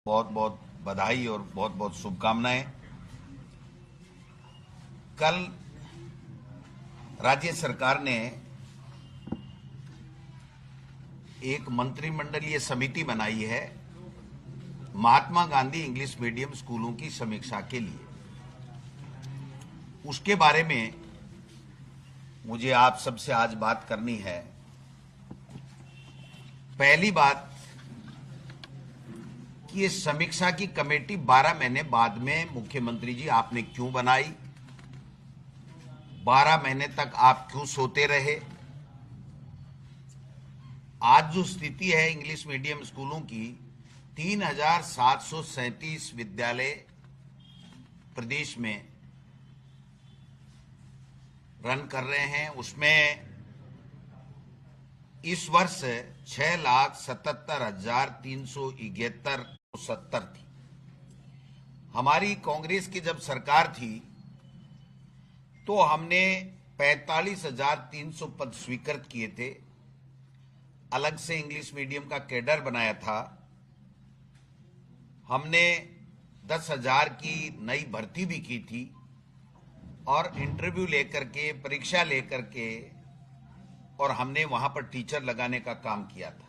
बहुत बहुत बधाई और बहुत बहुत शुभकामनाएं। कल राज्य सरकार ने एक मंत्रिमंडलीय समिति बनाई है महात्मा गांधी इंग्लिश मीडियम स्कूलों की समीक्षा के लिए। उसके बारे में मुझे आप सबसे आज बात करनी है। पहली बात कि ये समीक्षा की कमेटी 12 महीने बाद में मुख्यमंत्री जी आपने क्यों बनाई, 12 महीने तक आप क्यों सोते रहे। आज जो स्थिति है इंग्लिश मीडियम स्कूलों की, 3737 विद्यालय प्रदेश में रन कर रहे हैं। उसमें इस वर्ष 6,77,371 थी। हमारी कांग्रेस की जब सरकार थी तो हमने 45,300 पद स्वीकृत किए थे। अलग से इंग्लिश मीडियम का कैडर बनाया था। हमने 10,000 की नई भर्ती भी की थी और इंटरव्यू लेकर के, परीक्षा लेकर के, और हमने वहां पर टीचर लगाने का काम किया था।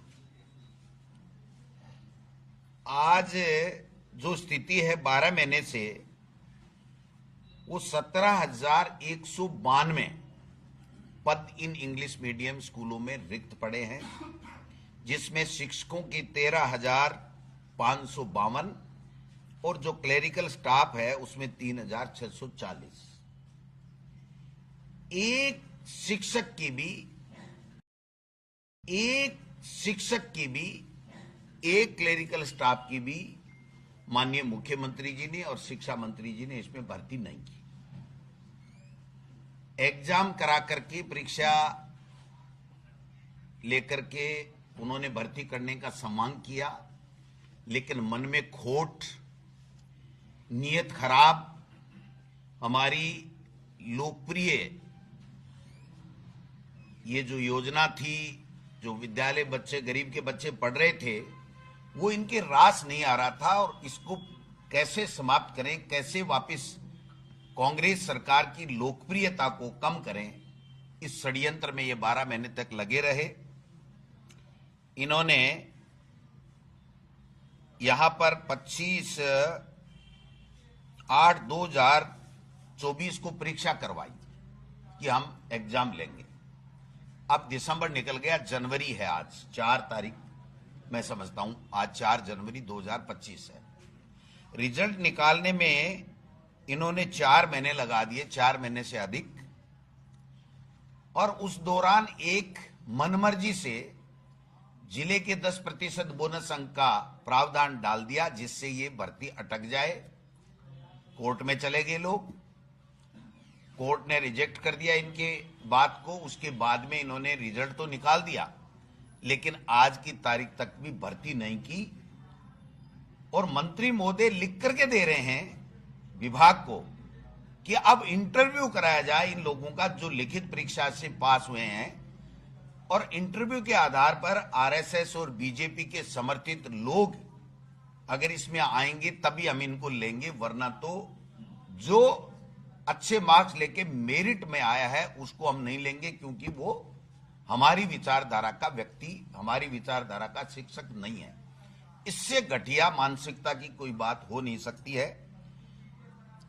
आज जो स्थिति है 12 महीने से, वो 17,192 पद इन इंग्लिश मीडियम स्कूलों में रिक्त पड़े हैं, जिसमें शिक्षकों की 13,552 और जो क्लेरिकल स्टाफ है उसमें 3,640। एक शिक्षक की भी, एक क्लेरिकल स्टाफ की भी माननीय मुख्यमंत्री जी ने और शिक्षा मंत्री जी ने इसमें भर्ती नहीं की। एग्जाम करा करके, परीक्षा लेकर के उन्होंने भर्ती करने का सम्मान किया, लेकिन मन में खोट, नीयत खराब, हमारी लोकप्रिय ये जो योजना थी, जो विद्यालय बच्चे, गरीब के बच्चे पढ़ रहे थे, वो इनके रास नहीं आ रहा था। और इसको कैसे समाप्त करें, कैसे वापस कांग्रेस सरकार की लोकप्रियता को कम करें, इस षड्यंत्र में ये 12 महीने तक लगे रहे। इन्होंने यहां पर 25/8/2024 को परीक्षा करवाई कि हम एग्जाम लेंगे। अब दिसंबर निकल गया, जनवरी है, आज 4 तारीख मैं समझता हूं, आज 4 जनवरी 2025 है। रिजल्ट निकालने में इन्होंने 4 महीने लगा दिए, 4 महीने से अधिक। और उस दौरान एक मनमर्जी से जिले के 10% बोनस अंक का प्रावधान डाल दिया, जिससे ये भर्ती अटक जाए। कोर्ट में चले गए लोग, कोर्ट ने रिजेक्ट कर दिया इनके बात को। उसके बाद में इन्होंने रिजल्ट तो निकाल दिया, लेकिन आज की तारीख तक भी भर्ती नहीं की। और मंत्री महोदय लिख करके दे रहे हैं विभाग को कि अब इंटरव्यू कराया जाए इन लोगों का जो लिखित परीक्षा से पास हुए हैं, और इंटरव्यू के आधार पर आरएसएस और बीजेपी के समर्थित लोग अगर इसमें आएंगे तभी हम इनको लेंगे, वरना तो जो अच्छे मार्क्स लेके मेरिट में आया है उसको हम नहीं लेंगे, क्योंकि वो हमारी विचारधारा का व्यक्ति, हमारी विचारधारा का शिक्षक नहीं है। इससे घटिया मानसिकता की कोई बात हो नहीं सकती है।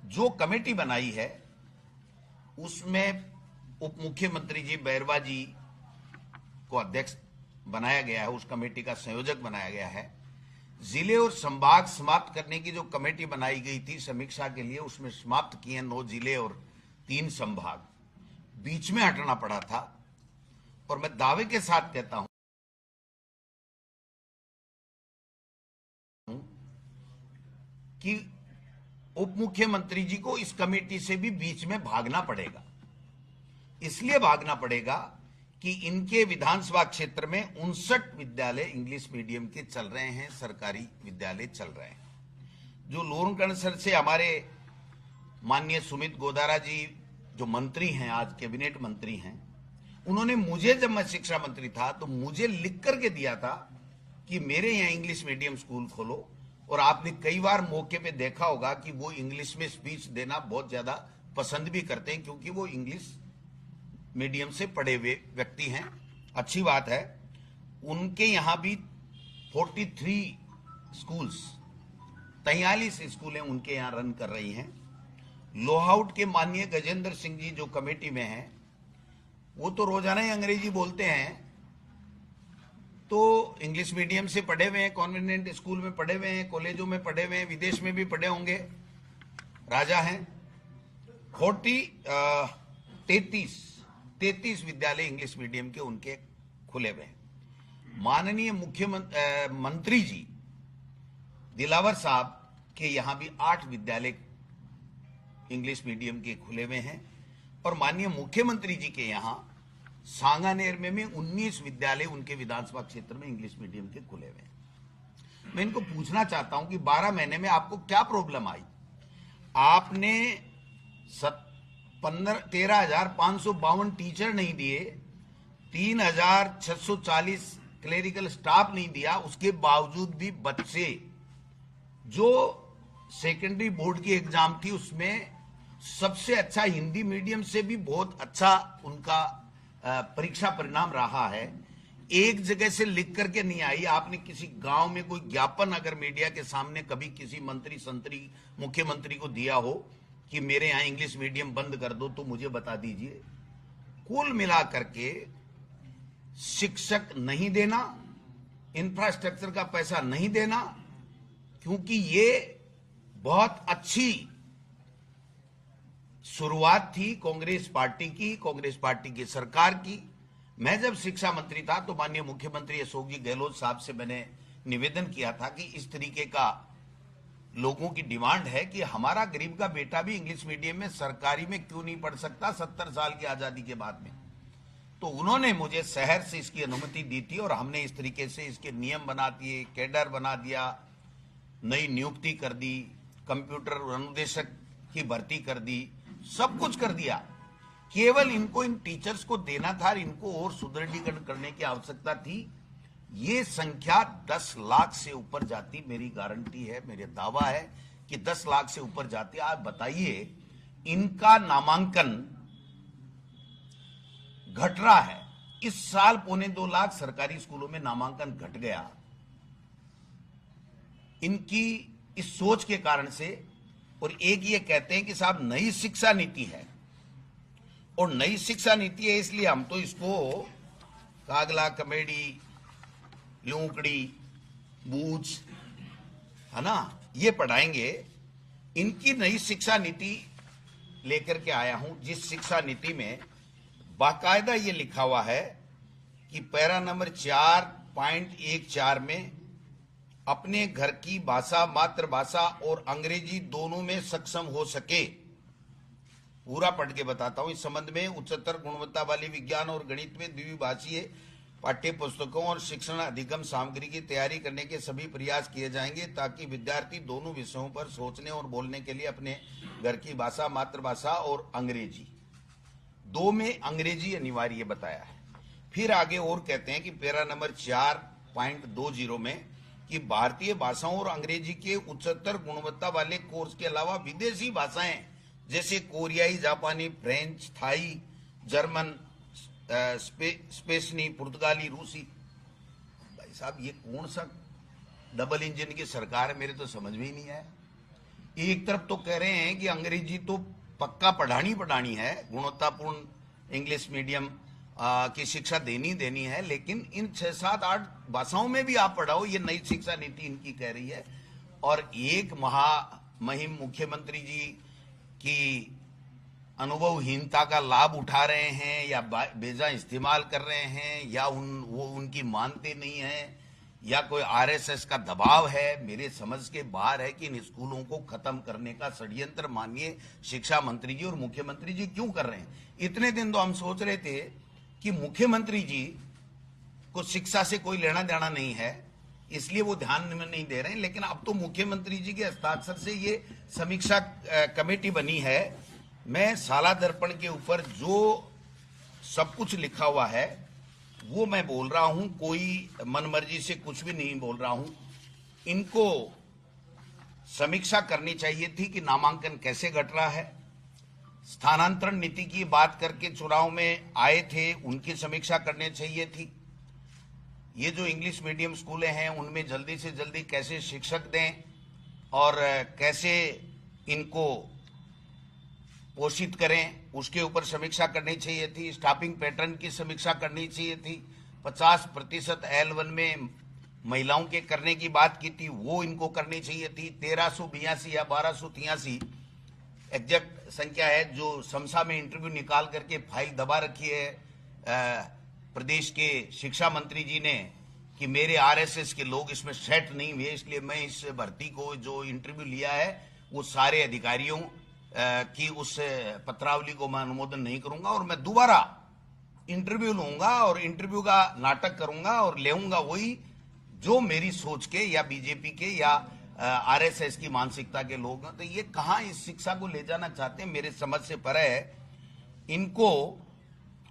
जो कमेटी बनाई है उसमें उप मुख्यमंत्री जी बैरवा जी को अध्यक्ष बनाया गया है, उस कमेटी का संयोजक बनाया गया है। जिले और संभाग समाप्त करने की जो कमेटी बनाई गई थी समीक्षा के लिए, उसमें समाप्त किए 9 जिले और 3 संभाग। बीच में हटना पड़ा था। और मैं दावे के साथ कहता हूं कि उप मुख्यमंत्री जी को इस कमेटी से भी बीच में भागना पड़ेगा। इसलिए भागना पड़ेगा कि इनके विधानसभा क्षेत्र में 59 विद्यालय इंग्लिश मीडियम के चल रहे हैं, सरकारी विद्यालय चल रहे हैं। जो लोरकणसर से हमारे माननीय सुमित गोदारा जी जो मंत्री हैं, आज कैबिनेट मंत्री हैं, उन्होंने मुझे, जब मैं शिक्षा मंत्री था तो मुझे लिख करके दिया था कि मेरे यहाँ इंग्लिश मीडियम स्कूल खोलो, और आपने कई बार मौके पे देखा होगा कि वो इंग्लिश में स्पीच देना बहुत ज्यादा पसंद भी करते हैं, क्योंकि वो इंग्लिश मीडियम से पढ़े हुए व्यक्ति हैं। अच्छी बात है। उनके यहां भी 43 स्कूल्स, 43 स्कूलें उनके यहां रन कर रही हैं। लोहाउट के माननीय गजेंद्र सिंह जी जो कमेटी में हैं, वो तो रोजाना ही अंग्रेजी बोलते हैं। तो इंग्लिश मीडियम से पढ़े हुए हैं, कॉन्वेंट स्कूल में पढ़े हुए हैं, कॉलेजों में पढ़े हुए हैं, विदेश में भी पढ़े होंगे, राजा हैं। 33 विद्यालय इंग्लिश मीडियम के उनके खुले हुए हैं। माननीय मुख्यमंत्री जी दिलावर साहब के यहां भी 8 विद्यालय इंग्लिश मीडियम के खुले हुए हैं, और माननीय मुख्यमंत्री जी के यहां सांगानेर में 19 विद्यालय उनके विधानसभा क्षेत्र में इंग्लिश मीडियम के खुले हुए हैं। मैं इनको पूछना चाहता हूं कि 12 महीने में आपको क्या प्रॉब्लम आई? आपने 13,552 टीचर नहीं दिए, 3,640 क्लेरिकल स्टाफ नहीं दिया, उसके बावजूद भी बच्चे जो सेकेंडरी बोर्ड की एग्जाम थी उसमें सबसे अच्छा, हिंदी मीडियम से भी बहुत अच्छा उनका परीक्षा परिणाम रहा है। एक जगह से लिख करके नहीं आई। आपने किसी गांव में कोई ज्ञापन अगर मीडिया के सामने कभी किसी मंत्री संतरी मुख्यमंत्री को दिया हो कि मेरे यहां इंग्लिश मीडियम बंद कर दो, तो मुझे बता दीजिए। कुल मिला करके शिक्षक नहीं देना, इंफ्रास्ट्रक्चर का पैसा नहीं देना, क्योंकि ये बहुत अच्छी शुरुआत थी कांग्रेस पार्टी की सरकार की। मैं जब शिक्षा मंत्री था तो माननीय मुख्यमंत्री अशोक जी गहलोत साहब से मैंने निवेदन किया था कि इस तरीके का लोगों की डिमांड है कि हमारा गरीब का बेटा भी इंग्लिश मीडियम में सरकारी में क्यों नहीं पढ़ सकता 70 साल की आजादी के बाद में। तो उन्होंने मुझे शहर से इसकी अनुमति दी थी, और हमने इस तरीके से इसके नियम बना दिए, कैडर बना दिया, नई नियुक्ति कर दी, कंप्यूटर अनुदेशक की भर्ती कर दी, सब कुछ कर दिया। केवल इनको इन टीचर्स को देना था, इनको और सुदृढ़ीकरण करने की आवश्यकता थी। ये संख्या 10 लाख से ऊपर जाती, मेरी गारंटी है, मेरे दावा है कि 10 लाख से ऊपर जाती। आप बताइए, इनका नामांकन घट रहा है। इस साल 1.25 लाख सरकारी स्कूलों में नामांकन घट गया, इनकी इस सोच के कारण से। और एक ये कहते हैं कि साहब नई शिक्षा नीति है, और नई शिक्षा नीति है इसलिए हम तो इसको कागला, कमेडी, यूकड़ी, बूझ, है ना, ये पढ़ाएंगे। इनकी नई शिक्षा नीति लेकर के आया हूं, जिस शिक्षा नीति में बाकायदा ये लिखा हुआ है कि पैरा नंबर 4.14 में अपने घर की भाषा, मातृभाषा और अंग्रेजी दोनों में सक्षम हो सके। पूरा पढ़ के बताता हूं। इस संबंध में उच्चतर गुणवत्ता वाली विज्ञान और गणित में द्विभाषीय पाठ्य पुस्तकों और शिक्षण अधिगम सामग्री की तैयारी करने के सभी प्रयास किए जाएंगे, ताकि विद्यार्थी दोनों विषयों पर सोचने और बोलने के लिए अपने घर की भाषा, मातृभाषा और अंग्रेजी, 2 में अंग्रेजी अनिवार्य बताया है। फिर आगे और कहते हैं कि पैरा नंबर 4.20 में कि भारतीय भाषाओं और अंग्रेजी के उच्चतर गुणवत्ता वाले कोर्स के अलावा विदेशी भाषाएं जैसे कोरियाई, जापानी, फ्रेंच, थाई, जर्मन, स्पेनी, पुर्तगाली, रूसी। भाई साहब, ये कौन सा डबल इंजन की सरकार है? मेरे तो समझ में ही नहीं आया। एक तरफ तो कह रहे हैं कि अंग्रेजी तो पक्का पढ़ानी है, गुणवत्तापूर्ण इंग्लिश मीडियम की शिक्षा देनी है, लेकिन इन 6, 7, 8 भाषाओं में भी आप पढ़ाओ, ये नई शिक्षा नीति इनकी कह रही है। और एक महामहिम मुख्यमंत्री जी की अनुभवहीनता का लाभ उठा रहे हैं, या बेजा इस्तेमाल कर रहे हैं, या वो उनकी मानते नहीं है, या कोई आरएसएस का दबाव है, मेरे समझ के बाहर है कि इन स्कूलों को खत्म करने का षड्यंत्र माननीय शिक्षा मंत्री जी और मुख्यमंत्री जी क्यों कर रहे हैं। इतने दिन तो हम सोच रहे थे कि मुख्यमंत्री जी को शिक्षा से कोई लेना देना नहीं है, इसलिए वो ध्यान में नहीं दे रहे हैं, लेकिन अब तो मुख्यमंत्री जी के हस्ताक्षर से ये समीक्षा कमेटी बनी है। मैं साला दर्पण के ऊपर जो सब कुछ लिखा हुआ है वो मैं बोल रहा हूं, कोई मनमर्जी से कुछ भी नहीं बोल रहा हूं। इनको समीक्षा करनी चाहिए थी कि नामांकन कैसे घट रहा है। स्थानांतरण नीति की बात करके चुनाव में आए थे, उनकी समीक्षा करनी चाहिए थी। ये जो इंग्लिश मीडियम स्कूलें हैं उनमें जल्दी से जल्दी कैसे शिक्षक दें और कैसे इनको पोषित करें, उसके ऊपर समीक्षा करनी चाहिए थी। स्टाफिंग पैटर्न की समीक्षा करनी चाहिए थी। 50% L1 में महिलाओं के करने की बात की थी, वो इनको करनी चाहिए थी। 1382 या 1283 एग्जैक्ट संख्या है जो समसा में इंटरव्यू निकाल करके फाइल दबा रखी है प्रदेश के शिक्षा मंत्री जी ने कि मेरे आरएसएस के लोग इसमें सेट नहीं हुए, इसलिए मैं इस भर्ती को जो इंटरव्यू लिया है वो सारे अधिकारियों की उस पत्रावली को मैं अनुमोदन नहीं करूंगा और मैं दोबारा इंटरव्यू लूंगा और इंटरव्यू का नाटक करूंगा और लेऊंगा वही जो मेरी सोच के या बीजेपी के या आरएसएस की मानसिकता के लोग हैं। तो ये कहां इस शिक्षा को ले जाना चाहते हैं, मेरे समझ से परे है। इनको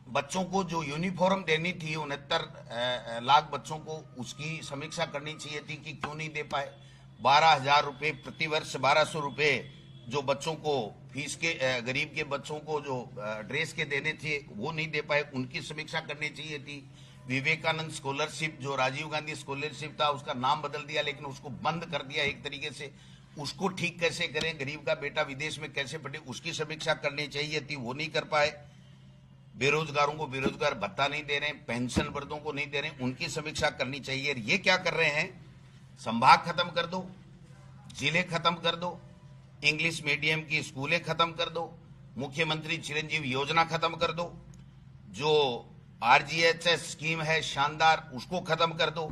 बच्चों को जो यूनिफॉर्म देनी थी 69 लाख बच्चों को, उसकी समीक्षा करनी चाहिए थी कि क्यों नहीं दे पाए। 12,000 रुपये प्रतिवर्ष, 1200 रुपये जो बच्चों को फीस के, गरीब के बच्चों को जो ड्रेस के देने थे वो नहीं दे पाए, उनकी समीक्षा करनी चाहिए थी। विवेकानंद स्कॉलरशिप जो राजीव गांधी स्कॉलरशिप था उसका नाम बदल दिया लेकिन उसको बंद कर दिया एक तरीके से, उसको ठीक कैसे करें, गरीब का बेटा विदेश में कैसे पढ़े, उसकी समीक्षा करनी चाहिए थी, वो नहीं कर पाए। बेरोजगारों को बेरोजगार भत्ता नहीं दे रहे, पेंशन वर्गों को नहीं दे रहे, उनकी समीक्षा करनी चाहिए। ये क्या कर रहे हैं, संभाग खत्म कर दो, जिले खत्म कर दो, इंग्लिश मीडियम की स्कूलें खत्म कर दो, मुख्यमंत्री चिरंजीव योजना खत्म कर दो, जो RGHS स्कीम है शानदार उसको खत्म कर दो,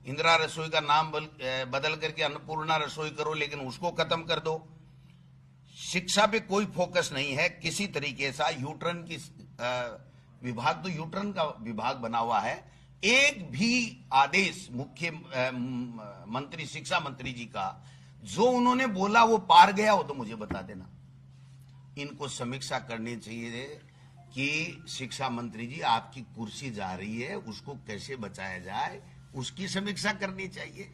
इंदिरा रसोई का नाम बदल करके अन्नपूर्णा रसोई करो लेकिन उसको खत्म कर दो। शिक्षा पे कोई फोकस नहीं है किसी तरीके से। यूटर्न की विभाग तो यूटर्न का विभाग बना हुआ है, एक भी आदेश मुख्य मंत्री शिक्षा मंत्री जी का जो उन्होंने बोला वो पार गया हो तो मुझे बता देना। इनको समीक्षा करनी चाहिए कि शिक्षा मंत्री जी आपकी कुर्सी जा रही है, उसको कैसे बचाया जाए उसकी समीक्षा करनी चाहिए।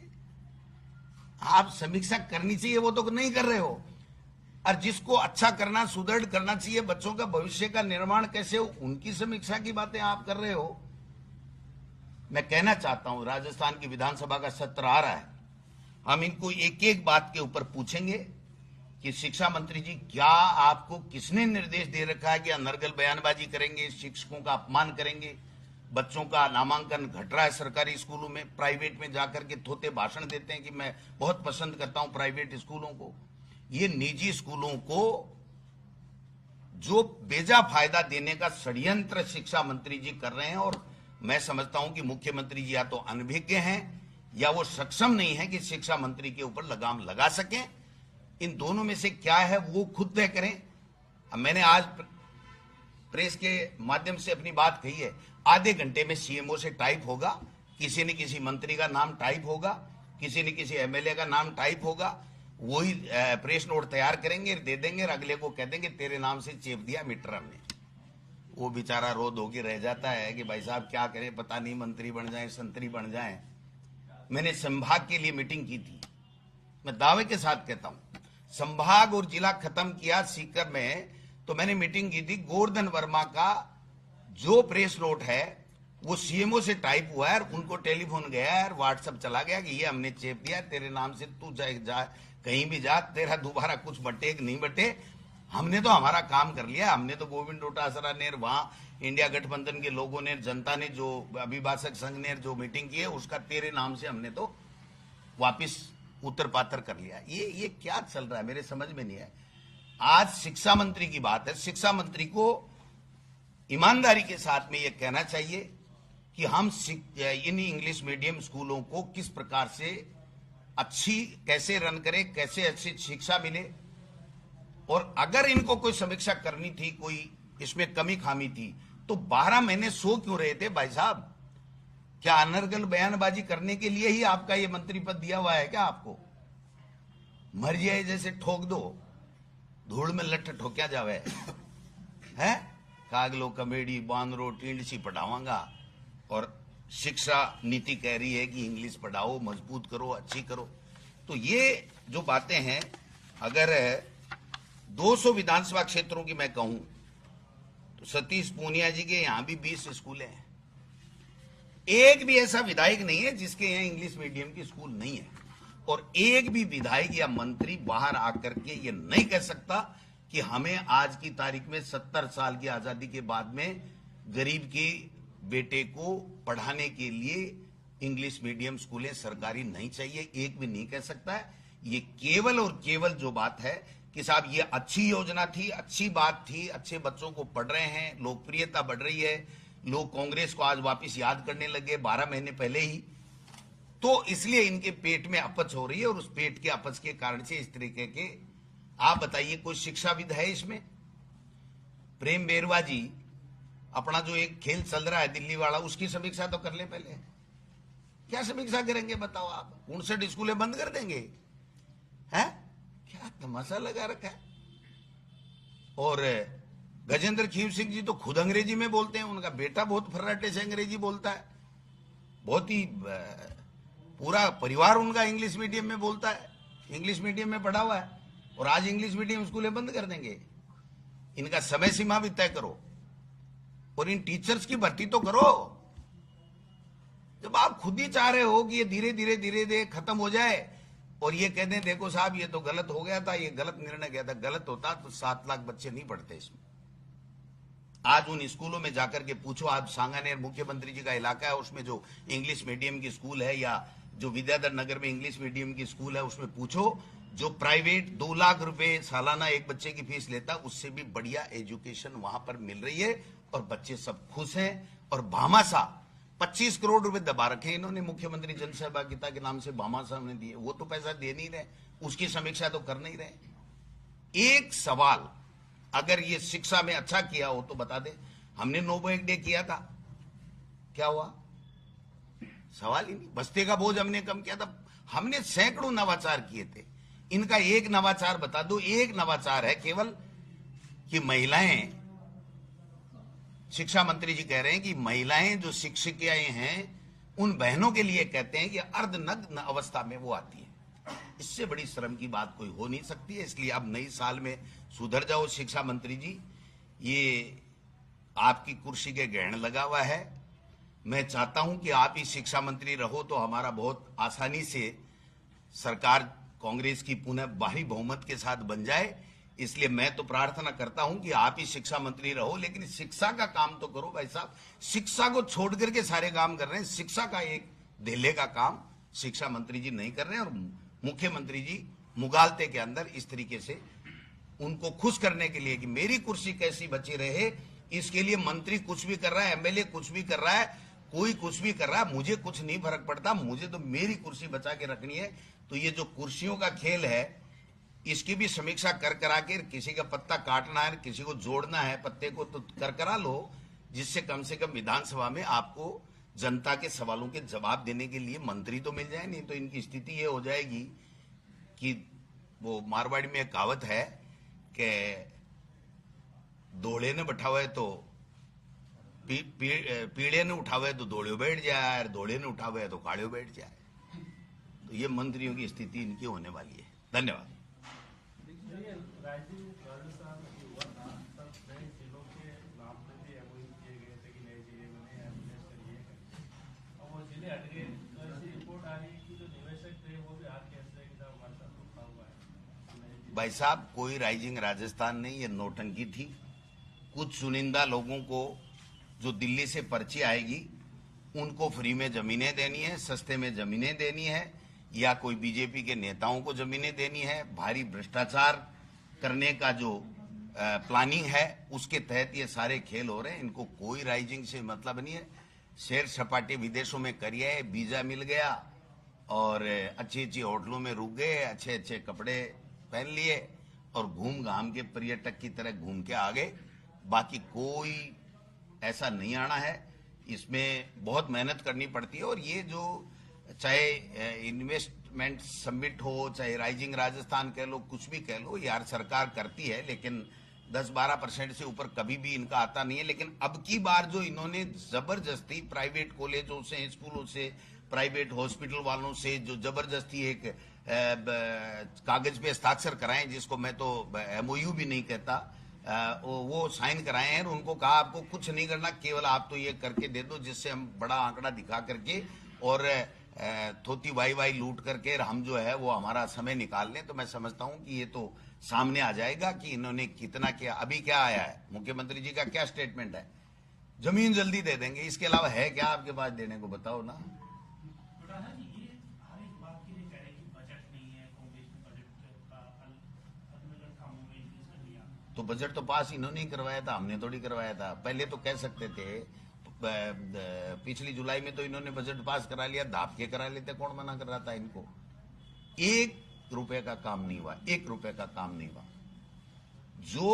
आप समीक्षा करनी चाहिए वो तो नहीं कर रहे हो। और जिसको अच्छा करना, सुदृढ़ करना चाहिए, बच्चों का भविष्य का निर्माण कैसे हो, उनकी समीक्षा की बातें आप कर रहे हो। मैं कहना चाहता हूं राजस्थान की विधानसभा का सत्र आ रहा है, हम इनको एक एक बात के ऊपर पूछेंगे कि शिक्षा मंत्री जी क्या आपको किसने निर्देश दे रखा है कि अनर्गल बयानबाजी करेंगे, शिक्षकों का अपमान करेंगे, बच्चों का नामांकन घट रहा है सरकारी स्कूलों में, प्राइवेट में जाकर के थोते भाषण देते हैं कि मैं बहुत पसंद करता हूं प्राइवेट स्कूलों को। ये निजी स्कूलों को जो बेजा फायदा देने का षड्यंत्र शिक्षा मंत्री जी कर रहे हैं और मैं समझता हूं कि मुख्यमंत्री जी या तो अनभिज्ञ हैं या वो सक्षम नहीं है कि शिक्षा मंत्री के ऊपर लगाम लगा सकें। इन दोनों में से क्या है वो खुद तय करें। मैंने आज प्रेस के माध्यम से अपनी बात कही है, आधे घंटे में सीएमओ से टाइप होगा, किसी न किसी मंत्री का नाम टाइप होगा, किसी न किसी एमएलए का नाम टाइप होगा, वही प्रेस नोट तैयार करेंगे, दे देंगे और अगले को कह देंगे तेरे नाम से चेप दिया मीटर हमने। वो बेचारा रो धो के रह जाता है कि भाई साहब क्या करें, पता नहीं मंत्री बन जाए, संतरी बन जाए। मैंने संभाग के लिए मीटिंग की थी, मैं दावे के साथ कहता हूं, संभाग और जिला खत्म किया सीकर में, तो मैंने मीटिंग की थी। गोवर्धन वर्मा का जो प्रेस नोट है वो सीएमओ से टाइप हुआ है, उनको टेलीफोन गया है, व्हाट्सएप चला गया कि ये हमने चेप दिया तेरे नाम से, तू जा कहीं भी जा, तेरा दोबारा कुछ बटे कि नहीं बटे, हमने तो हमारा काम कर लिया। हमने तो गोविंद डोटासरा ने, वहां इंडिया गठबंधन के लोगों ने, जनता ने, जो अभिभाषक संघ ने जो मीटिंग की है उसका तेरे नाम से हमने तो वापिस उत्तर पात्र कर लिया। ये क्या चल रहा है मेरे समझ में नहीं है। आज शिक्षा मंत्री की बात है, शिक्षा मंत्री को ईमानदारी के साथ में यह कहना चाहिए कि हम इन इंग्लिश मीडियम स्कूलों को किस प्रकार से अच्छी कैसे रन करें, कैसे अच्छी शिक्षा मिले, और अगर इनको कोई समीक्षा करनी थी, कोई इसमें कमी खामी थी, तो 12 महीने सो क्यों रहे थे भाई साहब? क्या अनर्गल बयानबाजी करने के लिए ही आपका ये मंत्री पद दिया हुआ है क्या? आपको मर जाए जैसे ठोक दो, धूल में लठ ठोक्या जावे है। कागलो कमेडी बांदरो टींडसी पढ़ावांगा और शिक्षा नीति कह रही है कि इंग्लिश पढ़ाओ, मजबूत करो, अच्छी करो। तो ये जो बातें हैं, अगर 200 विधानसभा क्षेत्रों की मैं कहूं तो सतीश पूनिया जी के यहां भी 20 स्कूल हैं। एक भी ऐसा विधायक नहीं है जिसके यहां इंग्लिश मीडियम की स्कूल नहीं है, और एक भी विधायक या मंत्री बाहर आकर के ये नहीं कह सकता कि हमें आज की तारीख में 70 साल की आजादी के बाद में गरीब के बेटे को पढ़ाने के लिए इंग्लिश मीडियम स्कूलें सरकारी नहीं चाहिए। एक भी नहीं कह सकता है। ये केवल और केवल जो बात है कि साहब ये अच्छी योजना थी, अच्छी बात थी, अच्छे बच्चों को पढ़ रहे हैं, लोकप्रियता बढ़ रही है, लोग कांग्रेस को आज वापस याद करने लगे 12 महीने पहले ही, तो इसलिए इनके पेट में अपच हो रही है, और उस पेट के अपच के कारण से इस तरीके के, आप बताइए कोई शिक्षाविद है इसमें? प्रेम बेरवा जी अपना जो एक खेल चल रहा है दिल्ली वाला, उसकी समीक्षा तो कर ले पहले। क्या समीक्षा करेंगे बताओ आप? 59 स्कूलें बंद कर देंगे हैं? क्या तमाशा लगा रखा है। और गजेंद्र खीव सिंह जी तो खुद अंग्रेजी में बोलते हैं, उनका बेटा बहुत फर्राटे से अंग्रेजी बोलता है, बहुत ही पूरा परिवार उनका इंग्लिश मीडियम में बोलता है, इंग्लिश मीडियम में पढ़ा हुआ है, और आज इंग्लिश मीडियम स्कूलें बंद कर देंगे। इनका समय सीमा भी तय करो, और इन टीचर्स की भर्ती तो करो। जब आप खुद ही चाह रहे हो कि ये धीरे धीरे खत्म हो जाए, और ये कह दें देखो साहब ये तो गलत हो गया था, ये गलत निर्णय गया था, गलत होता तो 7 लाख बच्चे नहीं पढ़ते इसमें। आज उन स्कूलों में जाकर के पूछो, आज सांगानेर मुख्यमंत्री जी का इलाका है, उसमें जो इंग्लिश मीडियम की स्कूल है, या जो विद्याधर नगर में इंग्लिश मीडियम की स्कूल है, उसमें पूछो, जो प्राइवेट 2 लाख रुपए सालाना एक बच्चे की फीस लेता, उससे भी बढ़िया एजुकेशन वहां पर मिल रही है, और बच्चे सब खुश हैं। और भामासा 25 करोड़ रुपए दबा रखे इन्होंने मुख्यमंत्री जन सहभागिता के नाम से, भामासा में दिए, वो तो पैसा दे नहीं रहे, उसकी समीक्षा तो कर नहीं रहे। एक सवाल, अगर ये शिक्षा में अच्छा किया हो तो बता दे। हमने नो बैग डे किया था, क्या हुआ? सवाल ही नहीं। बस्ते का बोझ हमने कम किया था, हमने सैकड़ों नवाचार किए थे। इनका एक नवाचार बता दो। एक नवाचार है केवल कि महिलाएं, शिक्षा मंत्री जी कह रहे हैं कि महिलाएं जो शिक्षिकाएं हैं उन बहनों के लिए कहते हैं कि अर्धनग्न अवस्था में वो आती है। इससे बड़ी शर्म की बात कोई हो नहीं सकती है। इसलिए अब नई साल में सुधर जाओ शिक्षा मंत्री जी। ये आपकी कुर्सी के ग्रहण लगा हुआ है। मैं चाहता हूं कि आप ही शिक्षा मंत्री रहो तो हमारा बहुत आसानी से सरकार कांग्रेस की पुनः भारी बहुमत के साथ बन जाए। इसलिए मैं तो प्रार्थना करता हूं कि आप ही शिक्षा मंत्री रहो, लेकिन शिक्षा का काम तो करो भाई साहब। शिक्षा को छोड़ करके सारे काम कर रहे हैं, शिक्षा का एक धेले का काम शिक्षा मंत्री जी नहीं कर रहे हैं। और मुख्यमंत्री जी मुगालते के अंदर इस तरीके से उनको खुश करने के लिए कि मेरी कुर्सी कैसी बची रहे, इसके लिए मंत्री कुछ भी कर रहा है, एमएलए कुछ भी कर रहा है, कोई कुछ भी कर रहा है, मुझे कुछ नहीं फर्क पड़ता, मुझे तो मेरी कुर्सी बचा के रखनी है। तो ये जो कुर्सियों का खेल है, इसकी भी समीक्षा कर करा के, किसी का पत्ता काटना है, किसी को जोड़ना है पत्ते को, तो कर करा लो, जिससे कम से कम विधानसभा में आपको जनता के सवालों के जवाब देने के लिए मंत्री तो मिल जाए। नहीं तो इनकी स्थिति ये हो जाएगी कि वो मारवाड़ी में एक कहावत है कि दौड़े ने बैठावे तो पीड़े ने उठावे तो दौड़े बैठ जाए, दौड़े ने उठावे तो काड़े बैठ जाए। तो ये मंत्रियों की स्थिति इनकी होने वाली है। धन्यवाद। भाई साहब, कोई राइजिंग राजस्थान नहीं, ये नौटंकी थी। कुछ चुनिंदा लोगों को जो दिल्ली से पर्ची आएगी उनको फ्री में जमीनें देनी है, सस्ते में जमीनें देनी है, या कोई बीजेपी के नेताओं को जमीनें देनी है। भारी भ्रष्टाचार करने का जो प्लानिंग है उसके तहत ये सारे खेल हो रहे हैं। इनको कोई राइजिंग से मतलब नहीं है। सैर सपाटे विदेशों में करिए, वीजा मिल गया और अच्छी अच्छी होटलों में रुक गए, अच्छे अच्छे कपड़े पहन लिए और घूम घाम के पर्यटक की तरह घूम के आ गए। बाकी कोई ऐसा नहीं आना है। इसमें बहुत मेहनत करनी पड़ती है। और ये जो चाहे इन्वेस्टमेंट समिट हो, चाहे राइजिंग राजस्थान कह लो, कुछ भी कह लो, यार सरकार करती है, लेकिन 10-12% से ऊपर कभी भी इनका आता नहीं है। लेकिन अब की बार जो इन्होंने जबरदस्ती प्राइवेट कॉलेजों से, स्कूलों से, प्राइवेट हॉस्पिटल वालों से जो जबरदस्ती एक कागज पे हस्ताक्षर कराएं, जिसको मैं तो MOU भी नहीं कहता, वो साइन कराए हैं। और उनको कहा आपको कुछ नहीं करना, केवल आप तो ये करके दे दो जिससे हम बड़ा आंकड़ा दिखा करके और थोती वाई वाई लूट करके हम जो है वो हमारा समय निकाल लें। तो मैं समझता हूं कि ये तो सामने आ जाएगा कि इन्होंने कितना किया। अभी क्या आया है, मुख्यमंत्री जी का क्या स्टेटमेंट है, जमीन जल्दी दे देंगे, इसके अलावा है क्या आपके पास देने को, बताओ ना। तो बजट तो पास इन्होंने ही करवाया था, हमने थोड़ी करवाया था। पहले तो कह सकते थे, पिछली जुलाई में तो इन्होंने बजट पास करा लिया, दाब के करा लेते, कौन मना कर रहा था इनको। 1 रुपए का काम नहीं हुआ, 1 रुपए का काम नहीं हुआ। जो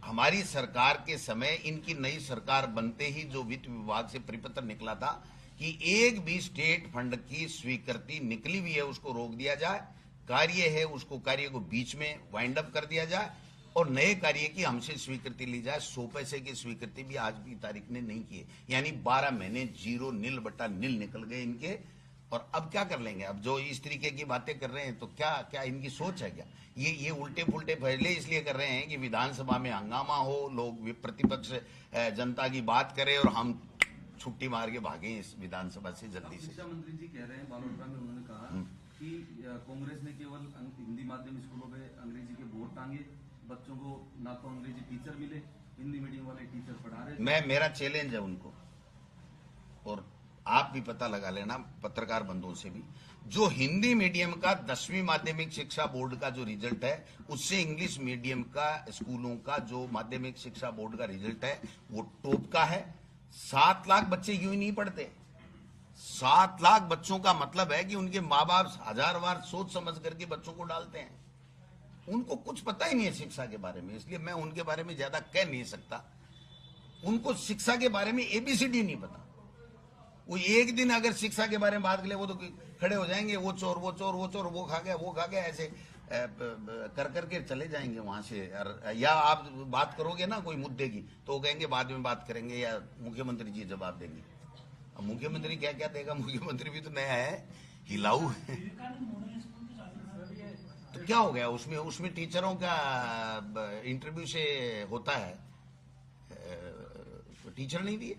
हमारी सरकार के समय, इनकी नई सरकार बनते ही जो वित्त विभाग से परिपत्र निकला था कि एक भी स्टेट फंड की स्वीकृति निकली हुई है उसको रोक दिया जाए, कार्य है उसको कार्य को बीच में वाइंड अप कर दिया जाए और नए कार्य की हमसे स्वीकृति ली जाए। 100 पैसे की स्वीकृति भी आज की तारीख ने नहीं की है, यानी 12 महीने 0 निल बटा निल निकल गए इनके। और अब क्या कर लेंगे, अब जो इस तरीके की बातें कर रहे हैं तो क्या क्या इनकी सोच है क्या। ये उल्टे पुल्टे फैसले इसलिए कर रहे हैं कि विधानसभा में हंगामा हो, लोग प्रतिपक्ष जनता की बात करें और हम छुट्टी मार के भागे इस विधानसभा से जल्दी से। शिक्षा मंत्री जी कह रहे हैं, बालोतरा में उन्होंने कहा कि कांग्रेस ने केवल हिंदी माध्यम स्कूलों में अंग्रेजी के बोर्ड टांगे, बच्चों को ना तो अंग्रेजी टीचर मिले, हिंदी मीडियम वाले टीचर पढ़ा रहे। मेरा चैलेंज है उनको, और आप भी पता लगा लेना पत्रकार बंधुओं से भी, जो हिंदी मीडियम का 10वीं माध्यमिक शिक्षा बोर्ड का जो रिजल्ट है उससे इंग्लिश मीडियम का स्कूलों का जो माध्यमिक शिक्षा बोर्ड का रिजल्ट है वो टॉप का है। 7 लाख बच्चे यूं ही नहीं पढ़ते। 7 लाख बच्चों का मतलब है कि उनके माँ बाप 1000 बार सोच समझ करके बच्चों को डालते हैं। उनको कुछ पता ही नहीं है शिक्षा के बारे में, इसलिए मैं उनके बारे में ज्यादा कह नहीं सकता। उनको शिक्षा के बारे में ABCD नहीं पता। वो एक दिन अगर शिक्षा के बारे में बात कर ले, वो तो खड़े हो जाएंगे, वो चोर वो चोर वो चोर, वो खा गया, ऐसे कर करके चले जाएंगे वहां से। या आप बात करोगे ना कोई मुद्दे की तो वो कहेंगे बाद में बात करेंगे या मुख्यमंत्री जी जवाब देंगे। अब मुख्यमंत्री क्या क्या देगा, मुख्यमंत्री भी तो नया है, हिलाऊ है। तो क्या हो गया उसमें टीचरों का इंटरव्यू से होता है, टीचर नहीं दिए।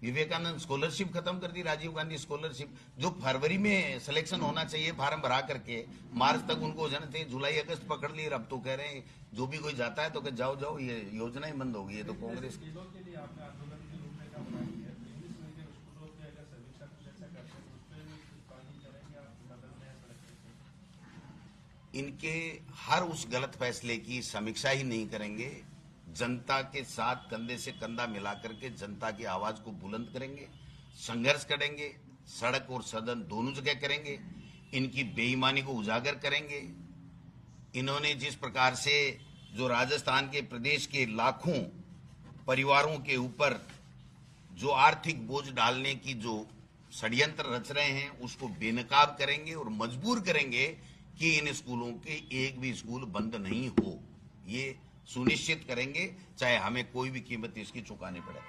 विवेकानंद स्कॉलरशिप खत्म कर दी, राजीव गांधी स्कॉलरशिप, जो फरवरी में सिलेक्शन होना चाहिए फार्म भरा करके मार्च तक उनको हो जाना चाहिए, जुलाई अगस्त पकड़ लिए। अब तो कह रहे हैं जो भी कोई जाता है तो कह जाओ जाओ, ये योजना ही बंद होगी। ये तो कांग्रेस इनके हर उस गलत फैसले की समीक्षा ही नहीं करेंगे, जनता के साथ कंधे से कंधा मिलाकर के जनता की आवाज को बुलंद करेंगे, संघर्ष करेंगे, सड़क और सदन दोनों जगह करेंगे, इनकी बेईमानी को उजागर करेंगे। इन्होंने जिस प्रकार से जो राजस्थान के प्रदेश के लाखों परिवारों के ऊपर जो आर्थिक बोझ डालने की जो षड्यंत्र रच रहे हैं उसको बेनकाब करेंगे और मजबूर करेंगे कि इन स्कूलों के एक भी स्कूल बंद नहीं हो। ये सुनिश्चित करेंगे, चाहे हमें कोई भी कीमत इसकी चुकानी पड़े।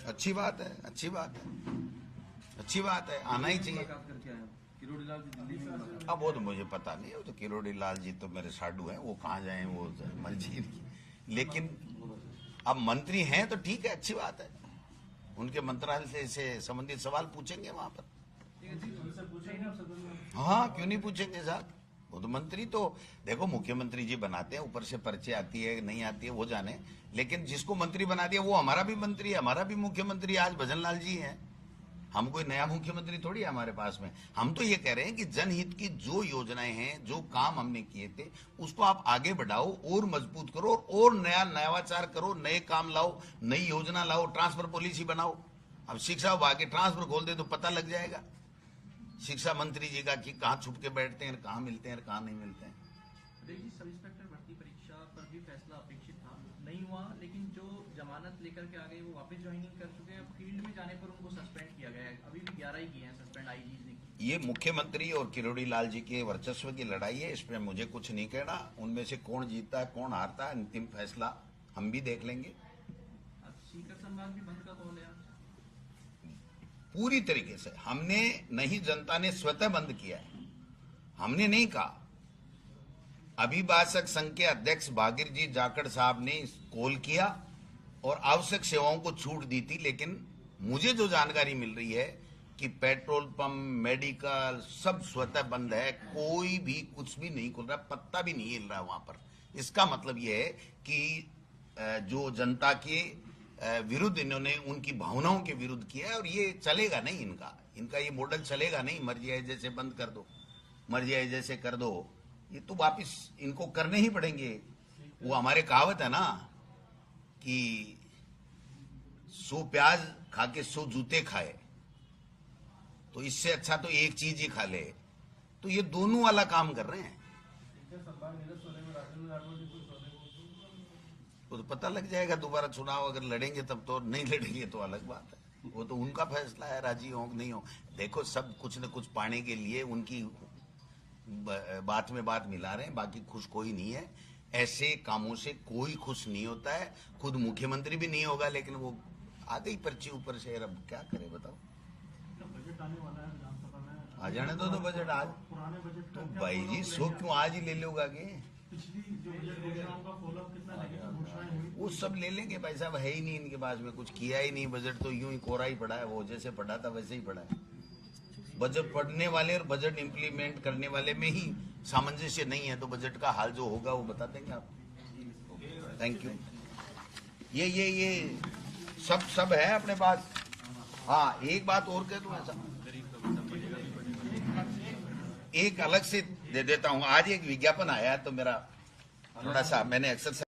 अच्छी बात है, अच्छी बात है, अच्छी बात है, आना ही चाहिए। अब वो तो मुझे पता नहीं, वो तो किरोड़ी लाल जी तो मेरे साडू हैं, वो कहाँ जाए वो मर्जी। लेकिन अब मंत्री हैं तो ठीक है, अच्छी बात है, उनके मंत्रालय से संबंधित सवाल पूछेंगे वहां पर। हाँ क्यों नहीं पूछेंगे साहब, वो तो मंत्री तो देखो मुख्यमंत्री जी बनाते हैं, ऊपर से पर्चे आती है नहीं आती है वो जाने, लेकिन जिसको मंत्री बना दिया वो हमारा भी मंत्री है, हमारा भी मुख्यमंत्री आज भजन लाल जी हैं। हम कोई नया मुख्यमंत्री थोड़ी है हमारे पास में। हम तो ये कह रहे हैं कि जनहित की जो योजनाएं हैं, जो काम हमने किए थे उसको आप आगे बढ़ाओ और मजबूत करो और नया नवाचार करो, नए काम लाओ, नई योजना लाओ, ट्रांसफर पॉलिसी बनाओ। अब शिक्षा विभाग के ट्रांसफर खोल दे तो पता लग जाएगा शिक्षा मंत्री जी का कि कहाँ छुप के बैठते हैं, कहाँ मिलते हैं, कहाँ नहीं मिलते हैं। सब इंस्पेक्टर भर्ती परीक्षा पर भी फैसला अपेक्षित था, नहीं हुआ, लेकिन जो जमानत लेकर के आ गए वो वापस ज्वाइनिंग कर चुके हैं। फील्ड में जाने पर उनको सस्पेंड किया गया है, अभी भी 11 ही किए हैं सस्पेंड आईजी ने। ये मुख्यमंत्री और किरोड़ी लाल जी के वर्चस्व की लड़ाई है, इसमें मुझे कुछ नहीं कहना। उनमें से कौन जीतता है कौन हारता है अंतिम फैसला हम भी देख लेंगे। सीकर संभाग भी बंद का कौन है? पूरी तरीके से। हमने नहीं, जनता ने स्वतः बंद किया है, हमने नहीं कहा। अभिभाषक संघ के अध्यक्ष भागीर जी जाखड़ साहब ने कॉल किया और आवश्यक सेवाओं को छूट दी थी, लेकिन मुझे जो जानकारी मिल रही है कि पेट्रोल पंप, मेडिकल सब स्वतः बंद है, कोई भी कुछ भी नहीं खुल रहा, पत्ता भी नहीं हिल रहा वहां पर। इसका मतलब यह है कि जो जनता के विरुद्ध इन्होंने उनकी भावनाओं के विरुद्ध किया है, और ये चलेगा नहीं, इनका ये मॉडल चलेगा नहीं। मर्जी आए जैसे बंद कर दो, मर्जी आए जैसे कर दो, ये तो वापिस इनको करने ही पड़ेंगे। वो हमारे कहावत है ना कि 100 प्याज खा के 100 जूते खाए, तो इससे अच्छा तो एक चीज ही खा ले। तो ये दोनों वाला काम कर रहे हैं। तो पता लग जाएगा दोबारा चुनाव अगर लड़ेंगे तब तो, नहीं लड़ेंगे तो अलग बात है, वो तो उनका फैसला है, राजी हो नहीं हो। देखो, सब कुछ न कुछ पाने के लिए उनकी बात में बात मिला रहे हैं, बाकी खुश कोई नहीं है। ऐसे कामों से कोई खुश नहीं होता है, खुद मुख्यमंत्री भी नहीं होगा, लेकिन वो आ गई पर्ची ऊपर से। अब क्या करे बताओ, बजट आने वाला है विधानसभा में, आ जाने दो तो बजट आज। पुराने बजट तो भाई जी, सो क्यों आज ही ले लोगे आगे? पिछली जो बजट घोषणाओं का फॉलोअप कितना नेगेटिव घोषणाएं हुई, वो सब ले लेंगे भाई साहब, है ही नहीं इनके पास में, कुछ किया ही नहीं। बजट तो यूं ही कोरा ही पड़ा है, वो जैसे पढ़ा था वैसे ही पड़ा है। बजट पढ़ने वाले और बजट इंप्लीमेंट करने वाले में ही सामंजस्य नहीं है, तो बजट का हाल जो होगा वो बता देंगे आप। Thank you. ये सब है अपने पास। हाँ, एक बात और कह दूं, ऐसा एक अलग से दे देता हूं। आज एक विज्ञापन आया तो मेरा थोड़ा सा, मैंने एक्सरसाइज